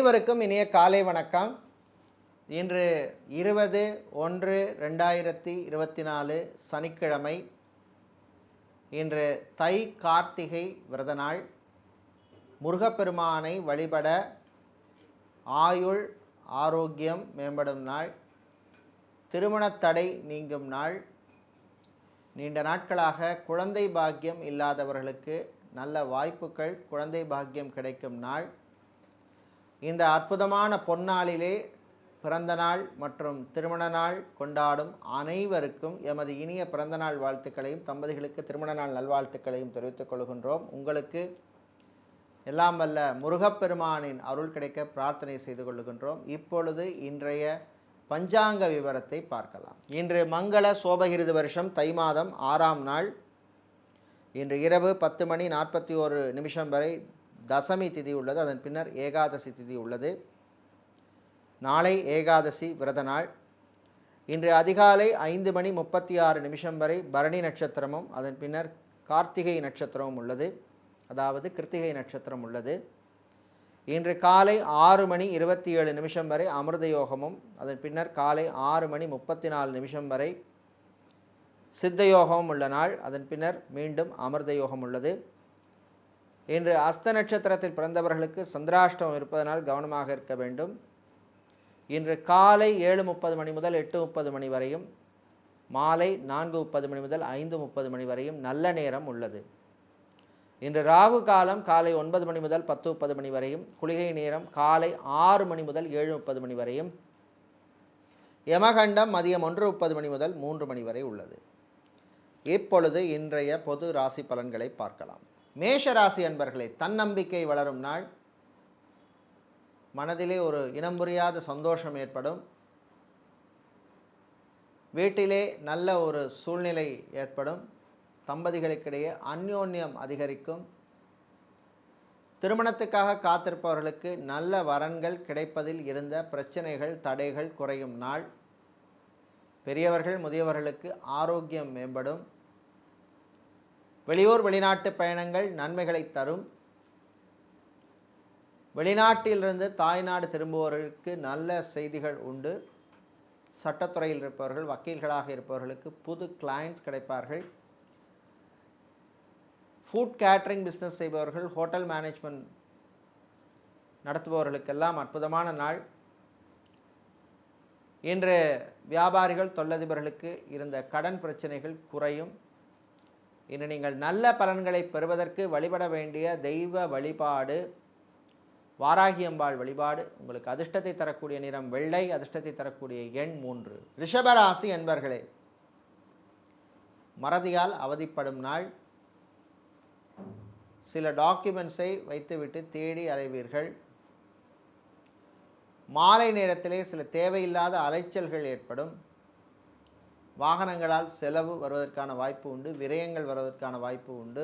அனைவருக்கும் இனிய காலை வணக்கம். இன்று 20/1/2024 சனிக்கிழமை. இன்று தை கார்த்திகை விரத நாள். முருகப்பெருமானை வழிபட ஆயுள் ஆரோக்கியம் மேம்படும் நாள். திருமணத்தடை நீங்கும் நாள். நீண்ட நாட்களாக குழந்தை பாக்கியம் இல்லாதவர்களுக்கு நல்ல வாய்ப்புகள், குழந்தை பாக்கியம் கிடைக்கும் நாள். இந்த அற்புதமான பொன்னாளிலே பிறந்த நாள் மற்றும் திருமண நாள் கொண்டாடும் அனைவருக்கும் எமது இனிய பிறந்த நாள் வாழ்த்துக்களையும், தம்பதிகளுக்கு திருமண நாள் நல்வாழ்த்துக்களையும் தெரிவித்துக் கொள்கின்றோம். உங்களுக்கு எல்லாம் வல்ல முருகப்பெருமானின் அருள் கிடைக்க பிரார்த்தனை செய்து கொள்கின்றோம். இப்பொழுது இன்றைய பஞ்சாங்க விவரத்தை பார்க்கலாம். இன்று மங்கள சோபகிருது வருஷம் தை மாதம் 6ஆம் நாள். இன்று இரவு 10:41 வரை தசமி திதி உள்ளது. அதன் பின்னர் ஏகாதசி திதி உள்ளது. நாளை ஏகாதசி விரத நாள். இன்று அதிகாலை 5:36 வரை பரணி நட்சத்திரமும் அதன் பின்னர் கார்த்திகை நட்சத்திரமும் உள்ளது, அதாவது கிருத்திகை நட்சத்திரம் உள்ளது. இன்று காலை 6:27 வரை அமிர்த யோகமும் அதன் பின்னர் காலை 6:34 வரை சித்த யோகமும் உள்ள நாள். அதன் பின்னர் மீண்டும் அமிர்த யோகம் உள்ளது. இன்று அஸ்த நட்சத்திரத்தில் பிறந்தவர்களுக்கு சந்திராஷ்டமம் இருப்பதனால் கவனமாக இருக்க வேண்டும். இன்று காலை 7:30 முதல் 8:30 வரையும், மாலை 4:30 முதல் 5:30 வரையும் நல்ல நேரம் உள்ளது. இன்று ராகு காலம் காலை 9 முதல் 10:30 வரையும், குளிகை நேரம் காலை 6 முதல் 7:30 வரையும், யமகண்டம் மதியம் 1:30 முதல் 3 வரை உள்ளது. இப்பொழுது இன்றைய பொது ராசி பலன்களை பார்க்கலாம். மேஷ ராசி அன்பர்களே, தன்னம்பிக்கை வளரும் நாள். மனதிலே ஒரு இனம் புரியாத சந்தோஷம் ஏற்படும். வீட்டிலே நல்ல ஒரு சூழ்நிலை ஏற்படும். தம்பதிகளுக்கிடையே அந்யோன்யம் அதிகரிக்கும். திருமணத்துக்காக காத்திருப்பவர்களுக்கு நல்ல வரன்கள் கிடைப்பதில் இருந்த பிரச்சனைகள், தடைகள் குறையும் நாள். பெரியவர்கள் முதியவர்களுக்கு ஆரோக்கியம் மேம்படும். வெளியூர் வெளிநாட்டு பயணங்கள் நன்மைகளை தரும். வெளிநாட்டிலிருந்து தாய்நாடு திரும்புவோர்களுக்கு நல்ல செய்திகள் உண்டு. சட்டத்துறையில் இருப்பவர்கள், வக்கீல்களாக இருப்பவர்களுக்கு புது கிளைண்ட்ஸ் கிடைப்பார்கள். ஃபுட் கேட்டரிங் பிஸ்னஸ் செய்பவர்கள், ஹோட்டல் மேனேஜ்மெண்ட் நடத்துபவர்களுக்கெல்லாம் அற்புதமான நாள். இன்று வியாபாரிகள், தொழிலதிபர்களுக்கு இருந்த கடன் பிரச்சனைகள் குறையும். இன்று நீங்கள் நல்ல பலன்களை பெறுவதற்கு வழிபட வேண்டிய தெய்வ வழிபாடு வாராகியம்பாள் வழிபாடு. உங்களுக்கு அதிர்ஷ்டத்தை தரக்கூடிய நிறம் வெள்ளை, அதிர்ஷ்டத்தை தரக்கூடிய எண் 3. ரிஷபராசி என்பர்களே, மறதியால் அவதிப்படும் நாள். சில டாக்குமெண்ட்ஸை வைத்துவிட்டு தேடி அலைவீர்கள். மாலை நேரத்திலே சில தேவையில்லாத அலைச்சல்கள் ஏற்படும். வாகனங்களால் செலவு வருவதற்கான வாய்ப்பு உண்டு. விரயங்கள் வருவதற்கான வாய்ப்பு உண்டு.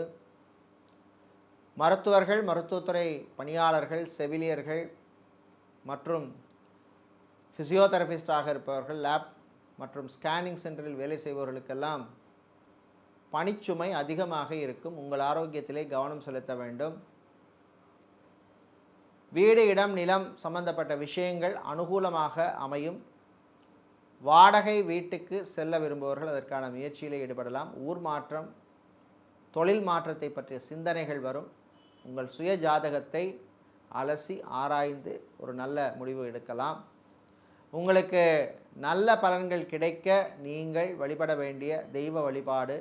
மருத்துவர்கள், மருத்துவத்துறை பணியாளர்கள், செவிலியர்கள் மற்றும் ஃபிசியோதெரபிஸ்டாக இருப்பவர்கள், லேப் மற்றும் ஸ்கேனிங் சென்டரில் வேலை செய்பவர்களுக்கெல்லாம் பணிச்சுமை அதிகமாக இருக்கும். உங்கள் ஆரோக்கியத்திலே கவனம் செலுத்த வேண்டும். வீடு, இடம், நிலம் சம்பந்தப்பட்ட விஷயங்கள் அனுகூலமாக அமையும். வாடகை வீட்டுக்கு செல்ல விரும்புபவர்கள் அதற்கான முயற்சியில் ஈடுபடலாம். ஊர் மாற்றம், தொழில் மாற்றத்தை பற்றிய சிந்தனைகள் வரும். உங்கள் சுய ஜாதகத்தை அலசி ஆராய்ந்து ஒரு நல்ல முடிவு எடுக்கலாம். உங்களுக்கு நல்ல பலன்கள் கிடைக்க நீங்கள் வழிபட வேண்டிய தெய்வ வழிபாடு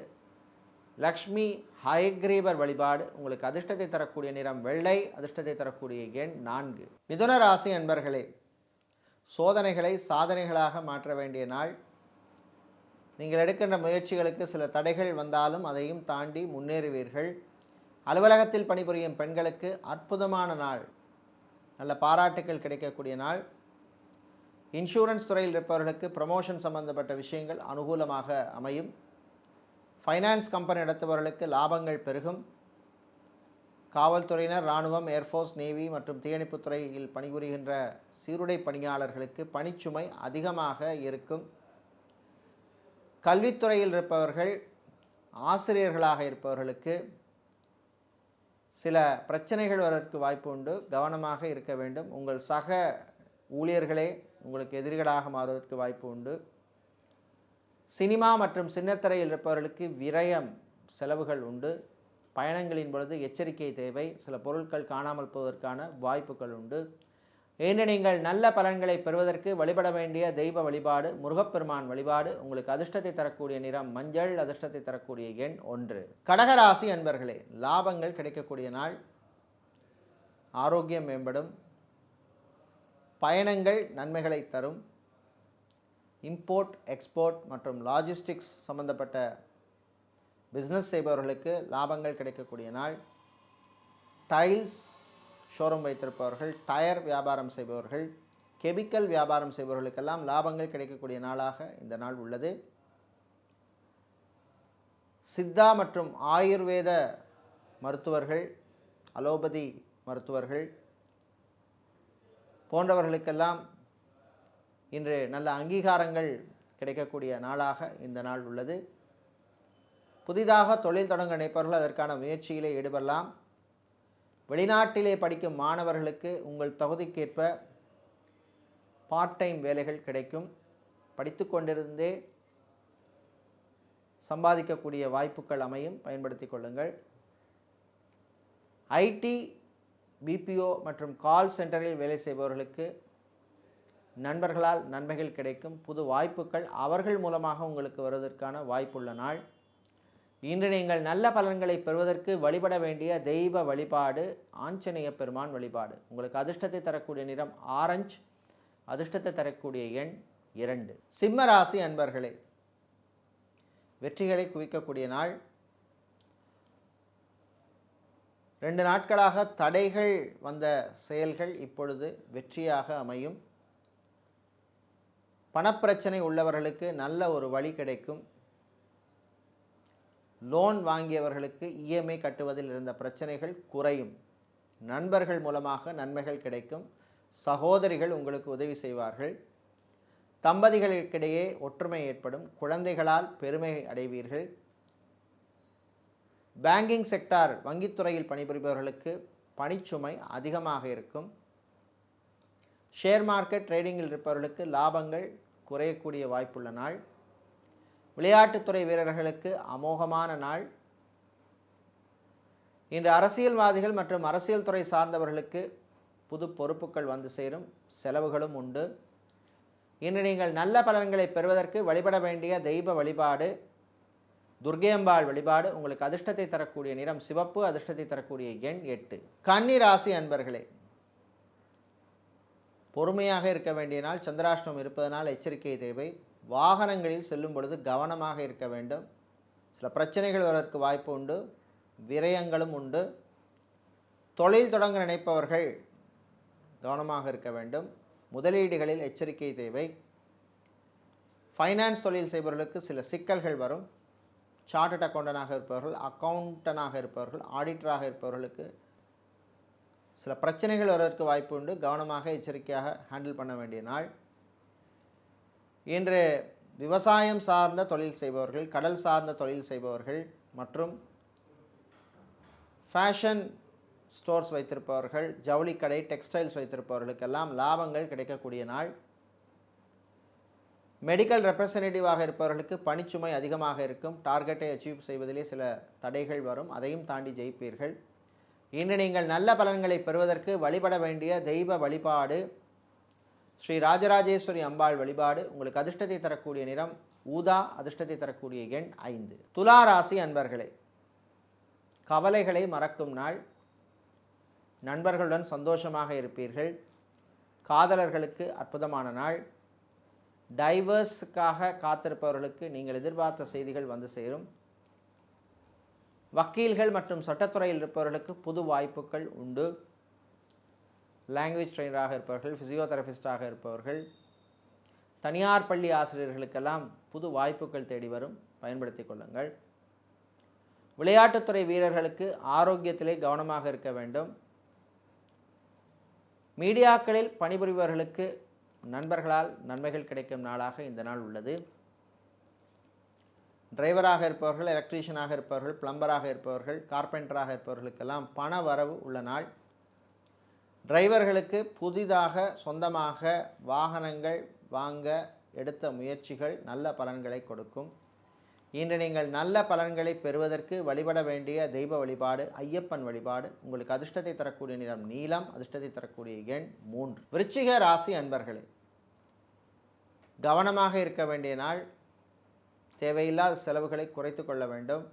லக்ஷ்மி ஹயக்ரீவர் வழிபாடு. உங்களுக்கு அதிர்ஷ்டத்தை தரக்கூடிய நிறம் வெள்ளை, அதிர்ஷ்டத்தை தரக்கூடிய எண் 4. மிதுன ராசி அன்பர்களே, சோதனைகளை சாதனைகளாக மாற்ற வேண்டிய நாள். நீங்கள் எடுக்கின்ற முயற்சிகளுக்கு சில தடைகள் வந்தாலும் அதையும் தாண்டி முன்னேறுவீர்கள். அலுவலகத்தில் பணிபுரியும் பெண்களுக்கு அற்புதமான நாள். நல்ல பாராட்டுக்கள் கிடைக்கக்கூடிய நாள். இன்சூரன்ஸ் துறையில் இருப்பவர்களுக்கு ப்ரமோஷன் சம்பந்தப்பட்ட விஷயங்கள் அனுகூலமாக அமையும். ஃபைனான்ஸ் கம்பெனி நடத்துபவர்களுக்கு லாபங்கள் பெருகும். காவல்துறையினர், இராணுவம், ஏர்ஃபோர்ஸ், நேவி மற்றும் தீயணைப்புத் துறையில் பணிபுரிகின்ற சீருடை பணியாளர்களுக்கு பணிச்சுமை அதிகமாக இருக்கும். கல்வித்துறையில் இருப்பவர்கள், ஆசிரியர்களாக இருப்பவர்களுக்கு சில பிரச்சனைகள் வருவதற்கு வாய்ப்பு உண்டு, கவனமாக இருக்க வேண்டும். உங்கள் சக ஊழியர்களே உங்களுக்கு எதிரிகளாக மாறுவதற்கு வாய்ப்பு உண்டு. சினிமா மற்றும் சின்னத்திரையில் இருப்பவர்களுக்கு விரயம் செலவுகள் உண்டு. பயணங்களின் பொழுது எச்சரிக்கை தேவை. சில பொருட்கள் காணாமல் போவதற்கான வாய்ப்புகள் உண்டு. இன்று நீங்கள் நல்ல பலன்களை பெறுவதற்கு வழிபட வேண்டிய தெய்வ வழிபாடு முருகப்பெருமான் வழிபாடு. உங்களுக்கு அதிர்ஷ்டத்தை தரக்கூடிய நிறம் மஞ்சள், அதிர்ஷ்டத்தை தரக்கூடிய எண் 1. கடகராசி அன்பர்களே, லாபங்கள் கிடைக்கக்கூடிய நாள், ஆரோக்கியம் மேம்படும், பயணங்கள் நன்மைகளை தரும். இம்போர்ட் எக்ஸ்போர்ட் மற்றும் லாஜிஸ்டிக்ஸ் சம்பந்தப்பட்ட பிஸ்னஸ் செய்பவர்களுக்கு லாபங்கள் கிடைக்கக்கூடிய நாள். டைல்ஸ் ஷோரூம் வைத்திருப்பவர்கள், டயர் வியாபாரம் செய்பவர்கள், கெமிக்கல் வியாபாரம் செய்பவர்களுக்கெல்லாம் லாபங்கள் கிடைக்கக்கூடிய நாளாக இந்த நாள் உள்ளது. சித்தா மற்றும் ஆயுர்வேத மருத்துவர்கள், அலோபதி மருத்துவர்கள் போன்றவர்களுக்கெல்லாம் இன்று நல்ல அங்கீகாரங்கள் கிடைக்கக்கூடிய நாளாக இந்த நாள் உள்ளது. புதிதாக தொழில் தொடங்க நினைப்பவர்கள் அதற்கான முயற்சியிலே ஈடுபடலாம். வெளிநாட்டிலே படிக்கும் மாணவர்களுக்கு உங்கள் தகுதிக்கேற்ப பார்ட் டைம் வேலைகள் கிடைக்கும். படித்து கொண்டிருந்தே சம்பாதிக்கக்கூடிய வாய்ப்புகள் அமையும், பயன்படுத்தி கொள்ளுங்கள். ஐடி, பிபிஓ மற்றும் கால் சென்டரில் வேலை செய்பவர்களுக்கு நண்பர்களால் நன்மைகள் கிடைக்கும். புது வாய்ப்புகள் அவர்கள் மூலமாக உங்களுக்கு வருவதற்கான வாய்ப்புள்ள நாள். இன்று நீங்கள் நல்ல பலன்களை பெறுவதற்கு வழிபட வேண்டிய தெய்வ வழிபாடு ஆஞ்சநேய பெருமான் வழிபாடு. உங்களுக்கு அதிர்ஷ்டத்தை தரக்கூடிய நிறம் ஆரஞ்சு, அதிர்ஷ்டத்தை தரக்கூடிய எண் 2. சிம்ம ராசி அன்பர்களே, வெற்றிகளை குவிக்கக்கூடிய நாள். 2 நாட்களாக தடைகள் வந்த செயல்கள் இப்பொழுது வெற்றியாக அமையும். பணப்பிரச்சனை உள்ளவர்களுக்கு நல்ல ஒரு வழி கிடைக்கும். லோன் வாங்கியவர்களுக்கு இஎம்ஐ கட்டுவதில் இருந்த பிரச்சனைகள் குறையும். நண்பர்கள் மூலமாக நன்மைகள் கிடைக்கும். சகோதரிகள் உங்களுக்கு உதவி செய்வார்கள். தம்பதிகளுக்கிடையே ஒற்றுமை ஏற்படும். குழந்தைகளால் பெருமை அடைவீர்கள். பேங்கிங் செக்டார் வங்கித்துறையில் பணிபுரிபவர்களுக்கு பணிச்சுமை அதிகமாக இருக்கும். ஷேர் மார்க்கெட் ட்ரேடிங்கில் இருப்பவர்களுக்கு லாபங்கள் குறையக்கூடிய வாய்ப்புள்ள நாள். விளையாட்டுத்துறை வீரர்களுக்கு அமோகமான நாள். இன்று அரசியல்வாதிகள் மற்றும் அரசியல் துறை சார்ந்தவர்களுக்கு புது பொறுப்புகள் வந்து சேரும். செலவுகளும் உண்டு. இன்று நீங்கள் நல்ல பலன்களை பெறுவதற்கு வழிபட வேண்டிய தெய்வ வழிபாடு துர்க்கையம்பாள் வழிபாடு. உங்களுக்கு அதிர்ஷ்டத்தை தரக்கூடிய நிறம் சிவப்பு, அதிர்ஷ்டத்தை தரக்கூடிய எண் 8. கன்னி ராசி அன்பர்களே, பொறுமையாக இருக்க வேண்டிய நாள். சந்திராஷ்டமம் இருப்பதனால் எச்சரிக்கை தேவை. வாகனங்களில் செல்லும் பொழுது கவனமாக இருக்க வேண்டும். சில பிரச்சனைகள் வருவதற்கு வாய்ப்பு உண்டு. விரயங்களும் உண்டு. தொழில் தொடங்க நினைப்பவர்கள் கவனமாக இருக்க வேண்டும். முதலீடுகளில் எச்சரிக்கை தேவை. ஃபைனான்ஸ் தொழில் செய்பவர்களுக்கு சில சிக்கல்கள் வரும். சார்ட்டர்ட் அக்கௌண்டனாக இருப்பவர்கள், அக்கௌண்டனாக இருப்பவர்கள், ஆடிட்டராக இருப்பவர்களுக்கு சில பிரச்சனைகள் வருவதற்கு வாய்ப்பு உண்டு. கவனமாக எச்சரிக்கையாக ஹேண்டில் பண்ண வேண்டிய நாள். இன்று விவசாயம் சார்ந்த தொழில் செய்பவர்கள், கடல் சார்ந்த தொழில் செய்பவர்கள் மற்றும் ஃபேஷன் ஸ்டோர்ஸ் வைத்திருப்பவர்கள், ஜவுளி கடை, டெக்ஸ்டைல்ஸ் வைத்திருப்பவர்களுக்கெல்லாம் லாபங்கள் கிடைக்கக்கூடிய நாள். மெடிக்கல் ரெப்ரசன்டேட்டிவாக இருப்பவர்களுக்கு பணிச்சுமை அதிகமாக இருக்கும். டார்கெட்டை அச்சீவ் செய்வதிலே சில தடைகள் வரும். அதையும் தாண்டி ஜெயிப்பீர்கள். இன்று நீங்கள் நல்ல பலன்களை பெறுவதற்கு வழிபட வேண்டிய தெய்வ வழிபாடு ஸ்ரீ ராஜராஜேஸ்வரி அம்பாள் வழிபாடு. உங்களுக்கு அதிர்ஷ்டத்தை தரக்கூடிய நிறம் ஊதா, அதிர்ஷ்டத்தை தரக்கூடிய எண் 5. துலா ராசி அன்பர்களே, கவலைகளை மறக்கும் நாள். நண்பர்களுடன் சந்தோஷமாக இருப்பீர்கள். காதலர்களுக்கு அற்புதமான நாள். டைவர்ஸுக்காக காத்திருப்பவர்களுக்கு நீங்கள் எதிர்பார்த்த செய்திகள் வந்து சேரும். வக்கீல்கள் மற்றும் சட்டத்துறையில் இருப்பவர்களுக்கு புது வாய்ப்புகள் உண்டு. லாங்குவேஜ் ட்ரெயினராக இருப்பவர்கள், ஃபிசியோதெரபிஸ்டாக இருப்பவர்கள், தனியார் பள்ளி ஆசிரியர்களுக்கெல்லாம் புது வாய்ப்புகள் தேடி வரும். பயன்படுத்தி கொள்ளுங்கள். விளையாட்டுத்துறை வீரர்களுக்கு ஆரோக்கியத்திலே கவனமாக இருக்க வேண்டும். மீடியாக்களில் பணிபுரிபவர்களுக்கு நண்பர்களால் நன்மைகள் கிடைக்கும் நாளாக இந்த நாள் உள்ளது. டிரைவராக இருப்பவர்கள், எலக்ட்ரீஷியனாக இருப்பவர்கள், பிளம்பராக இருப்பவர்கள், கார்பெண்டராக இருப்பவர்களுக்கெல்லாம் பண வரவு உள்ள நாள். டிரைவர்களுக்கு புதிதாக சொந்தமாக வாகனங்கள் வாங்க எடுத்த முயற்சிகள் நல்ல பலன்களை கொடுக்கும். இன்று நீங்கள் நல்ல பலன்களை பெறுவதற்கு வழிபட வேண்டிய தெய்வ வழிபாடு ஐயப்பன் வழிபாடு. உங்களுக்கு அதிர்ஷ்டத்தை தரக்கூடிய நிறம் நீலம், அதிர்ஷ்டத்தை தரக்கூடிய எண் 3. விருச்சிக ராசி அன்பர்களே, கவனமாக இருக்க வேண்டிய நாள். தேவையில்லாத செலவுகளை குறைத்து கொள்ள வேண்டும்.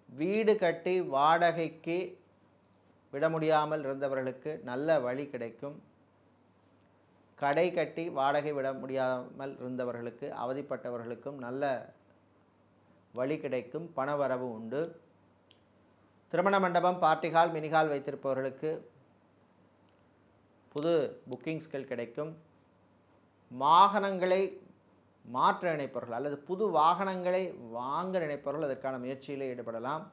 வீடு கட்டி வாடகைக்கு விட முடியாமல் இருந்தவர்களுக்கு நல்ல வழி கிடைக்கும். கடை கட்டி வாடகை விட முடியாமல் இருந்தவர்களுக்கு, அவதிப்பட்டவர்களுக்கும் நல்ல வழி கிடைக்கும். பணவரவு உண்டு. திருமண மண்டபம், பார்ட்டிஹால், மினிஹால் வைத்திருப்பவர்களுக்கு புது புக்கிங்ஸ்கள் கிடைக்கும். வாகனங்களை மாற்ற நினைப்பவர்கள் அல்லது புது வாகனங்களை வாங்க நினைப்பவர்கள் அதற்கான முயற்சியில் ஈடுபடலாம்.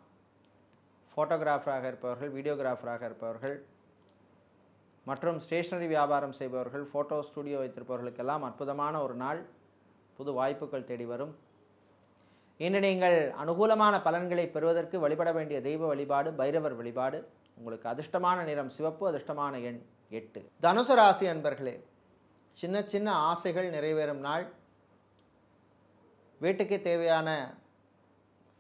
ஃபோட்டோகிராஃபராக இருப்பவர்கள், வீடியோகிராஃபராக இருப்பவர்கள் மற்றும் ஸ்டேஷனரி வியாபாரம் செய்பவர்கள், ஃபோட்டோ ஸ்டுடியோ வைத்திருப்பவர்களுக்கெல்லாம் அற்புதமான ஒரு நாள். புது வாய்ப்புகள் தேடி வரும். இன்று நீங்கள் அனுகூலமான பலன்களை பெறுவதற்கு வழிபட வேண்டிய தெய்வ வழிபாடு பைரவர் வழிபாடு. உங்களுக்கு அதிர்ஷ்டமான நிறம் சிவப்பு, அதிர்ஷ்டமான எண் 8. தனுசு ராசி அன்பர்களே, சின்ன சின்ன ஆசைகள் நிறைவேறும் நாள். வீட்டுக்கு தேவையான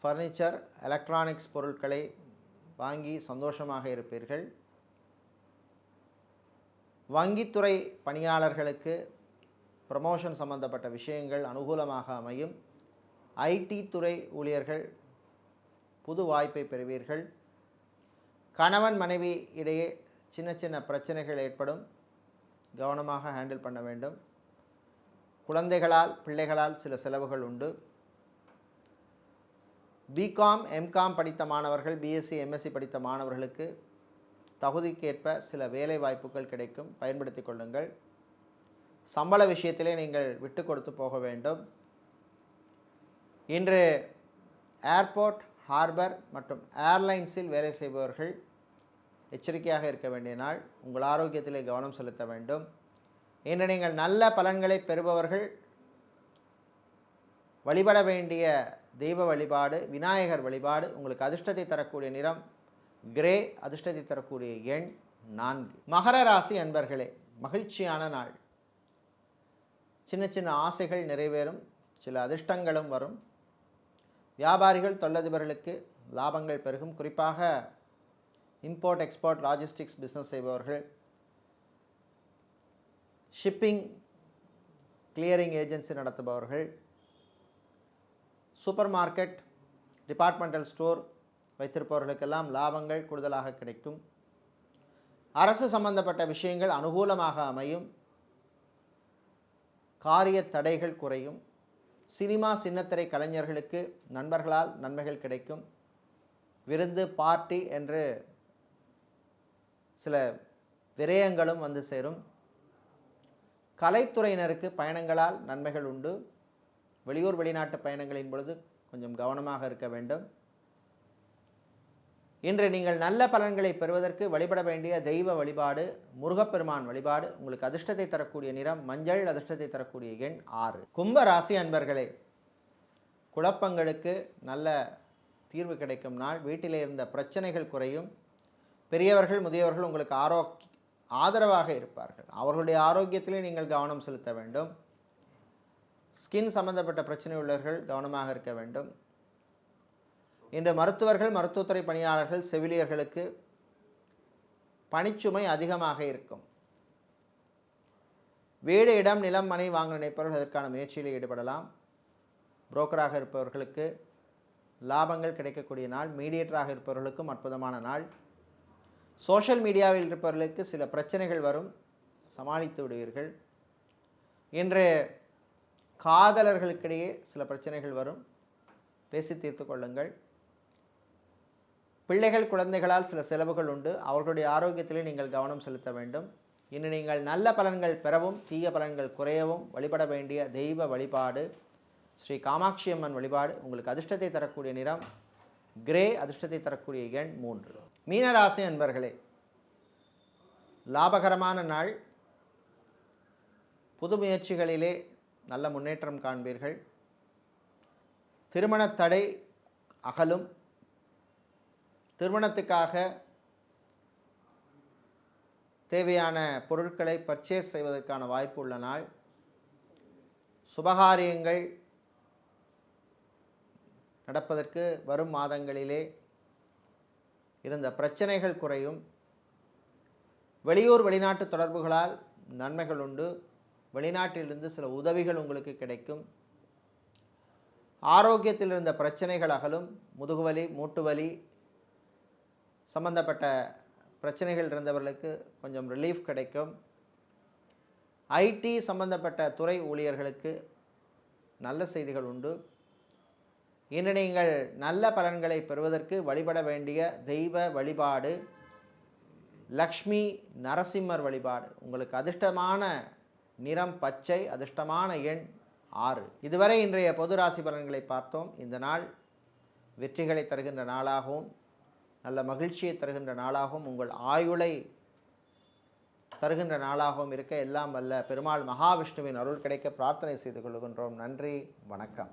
ஃபர்னிச்சர், எலக்ட்ரானிக்ஸ் பொருட்களை வாங்கி சந்தோஷமாக இருப்பீர்கள். வங்கித்துறை பணியாளர்களுக்கு ப்ரமோஷன் சம்பந்தப்பட்ட விஷயங்கள் அனுகூலமாக அமையும். ஐடி துறை ஊழியர்கள் புது வாய்ப்பை பெறுவீர்கள். கணவன் மனைவி இடையே சின்ன சின்ன பிரச்சனைகள் ஏற்படும், கவனமாக ஹேண்டில் பண்ண வேண்டும். குழந்தைகளால், பிள்ளைகளால் சில செலவுகள் உண்டு. பிகாம், எம்காம் படித்த மாணவர்கள், பிஎஸ்சி, எம்எஸ்சி படித்த மாணவர்களுக்கு தகுதிக்கேற்ப சில வேலை வாய்ப்புகள் கிடைக்கும், பயன்படுத்தி கொள்ளுங்கள். சம்பள விஷயத்திலே நீங்கள் விட்டு கொடுத்து போக வேண்டும். இன்று ஏர்போர்ட், ஹார்பர் மற்றும் ஏர்லைன்ஸில் வேலை செய்பவர்கள் எச்சரிக்கையாக இருக்க வேண்டிய நாள். உங்கள் ஆரோக்கியத்திலே கவனம் செலுத்த வேண்டும். இன்று நீங்கள் நல்ல பலன்களை பெறுபவர்கள் வழிபட வேண்டிய தெய்வ வழிபாடு விநாயகர் வழிபாடு. உங்களுக்கு அதிர்ஷ்டத்தை தரக்கூடிய நிறம் கிரே, அதிர்ஷ்டத்தை தரக்கூடிய எண் 4. மகர ராசி அன்பர்களே, மகிழ்ச்சியான நாள். சின்ன சின்ன ஆசைகள் நிறைவேறும், சில அதிர்ஷ்டங்களும் வரும். வியாபாரிகள், தொழிலதிபர்களுக்கு லாபங்கள் பெருகும். குறிப்பாக இம்போர்ட், எக்ஸ்போர்ட், லாஜிஸ்டிக்ஸ் பிஸ்னஸ் செய்பவர்கள், ஷிப்பிங், கிளியரிங் ஏஜென்சி நடத்துபவர்கள், சூப்பர் மார்க்கெட், டிபார்ட்மெண்டல் ஸ்டோர் வைத்திருப்பவர்களுக்கெல்லாம் லாபங்கள் கூடுதலாக கிடைக்கும். அரசு சம்பந்தப்பட்ட விஷயங்கள் அனுகூலமாக அமையும். காரிய தடைகள் குறையும். சினிமா, சின்னத்திரை கலைஞர்களுக்கு நண்பர்களால் நன்மைகள் கிடைக்கும். விருந்து, பார்ட்டி என்று சில விரயங்களும் வந்து சேரும். கலைத்துறையினருக்கு பயணங்களால் நன்மைகள் உண்டு. வெளியூர், வெளிநாட்டு பயணங்களின் பொழுது கொஞ்சம் கவனமாக இருக்க வேண்டும். இன்று நீங்கள் நல்ல பலன்களை பெறுவதற்கு வழிபட வேண்டிய தெய்வ வழிபாடு முருகப்பெருமான் வழிபாடு. உங்களுக்கு அதிர்ஷ்டத்தை தரக்கூடிய நிறம் மஞ்சள், அதிர்ஷ்டத்தை தரக்கூடிய எண் 6. கும்ப ராசி அன்பர்களே, குழப்பங்களுக்கு நல்ல தீர்வு கிடைக்கும் நாள். வீட்டிலே இருந்த பிரச்சனைகள் குறையும். பெரியவர்கள், முதியவர்கள் உங்களுக்கு ஆதரவாக இருப்பார்கள். அவர்களுடைய ஆரோக்கியத்திலே நீங்கள் கவனம் செலுத்த வேண்டும். ஸ்கின் சம்பந்தப்பட்ட பிரச்சனை உள்ளவர்கள் கவனமாக இருக்க வேண்டும். இன்று மருத்துவர்கள், மருத்துவத்துறை பணியாளர்கள், செவிலியர்களுக்கு பணிச்சுமை அதிகமாக இருக்கும். வீடு, இடம், நிலம், மனை வாங்க நினைப்பவர்கள் அதற்கான முயற்சியில் ஈடுபடலாம். புரோக்கராக இருப்பவர்களுக்கு லாபங்கள் கிடைக்கக்கூடிய நாள். மீடியேட்டராக இருப்பவர்களுக்கும் அற்புதமான நாள். சோஷியல் மீடியாவில் இருப்பவர்களுக்கு சில பிரச்சனைகள் வரும், சமாளித்து விடுவீர்கள். இன்று காதலர்களுக்கிடையே சில பிரச்சனைகள் வரும், பேசி தீர்த்து கொள்ளுங்கள். பிள்ளைகள், குழந்தைகளால் சில செலவுகள் உண்டு, அவர்களுடைய ஆரோக்கியத்திலே நீங்கள் கவனம் செலுத்த வேண்டும். இன்று நீங்கள் நல்ல பலன்கள் பெறவும் தீய பலன்கள் குறையவும் வழிபட வேண்டிய தெய்வ வழிபாடு ஸ்ரீ காமாட்சி அம்மன் வழிபாடு. உங்களுக்கு அதிர்ஷ்டத்தை தரக்கூடிய நிறம் கிரே, அதிர்ஷ்டத்தை தரக்கூடிய எண் 3. மீனராசி அன்பர்களே, லாபகரமான நாள். புது முயற்சிகளிலே நல்ல முன்னேற்றம் காண்பீர்கள். திருமணத் தடை அகலும். திருமணத்துக்காக தேவையான பொருட்களை பர்ச்சேஸ் செய்வதற்கான வாய்ப்பு உள்ள நாள். சுபகாரியங்கள் நடப்பதற்கு வரும் மாதங்களிலே இருந்த பிரச்சனைகள் குறையும். வெளியூர் வெளிநாட்டு தொடர்புகளால் நன்மைகள் உண்டு. வெளிநாட்டிலிருந்து சில உதவிகள் உங்களுக்கு கிடைக்கும். ஆரோக்கியத்தில் இருந்த பிரச்சனைகள் அகலும். முதுகுவலி, மூட்டுவலி சம்பந்தப்பட்ட பிரச்சனைகள் இருந்தவர்களுக்கு கொஞ்சம் ரிலீஃப் கிடைக்கும். ஐடி சம்பந்தப்பட்ட துறை ஊழியர்களுக்கு நல்ல செய்திகள் உண்டு. இன்று நீங்கள் நல்ல பலன்களை பெறுவதற்கு வழிபட வேண்டிய தெய்வ வழிபாடு லக்ஷ்மி நரசிம்மர் வழிபாடு. உங்களுக்கு அதிர்ஷ்டமான நிறம் பச்சை, அதிர்ஷ்டமான எண் 6. இதுவரை இன்றைய பொது ராசி பலன்களை பார்த்தோம். இந்த நாள் வெற்றிகளை தருகின்ற நாளாகவும் நல்ல மகிழ்ச்சியை தருகின்ற நாளாகவும் உங்கள் ஆயுளை தருகின்ற நாளாகவும் இருக்க எல்லாம் வல்ல பெருமாள் மகாவிஷ்ணுவின் அருள் கிடைக்க பிரார்த்தனை செய்து கொள்கின்றோம். நன்றி, வணக்கம்.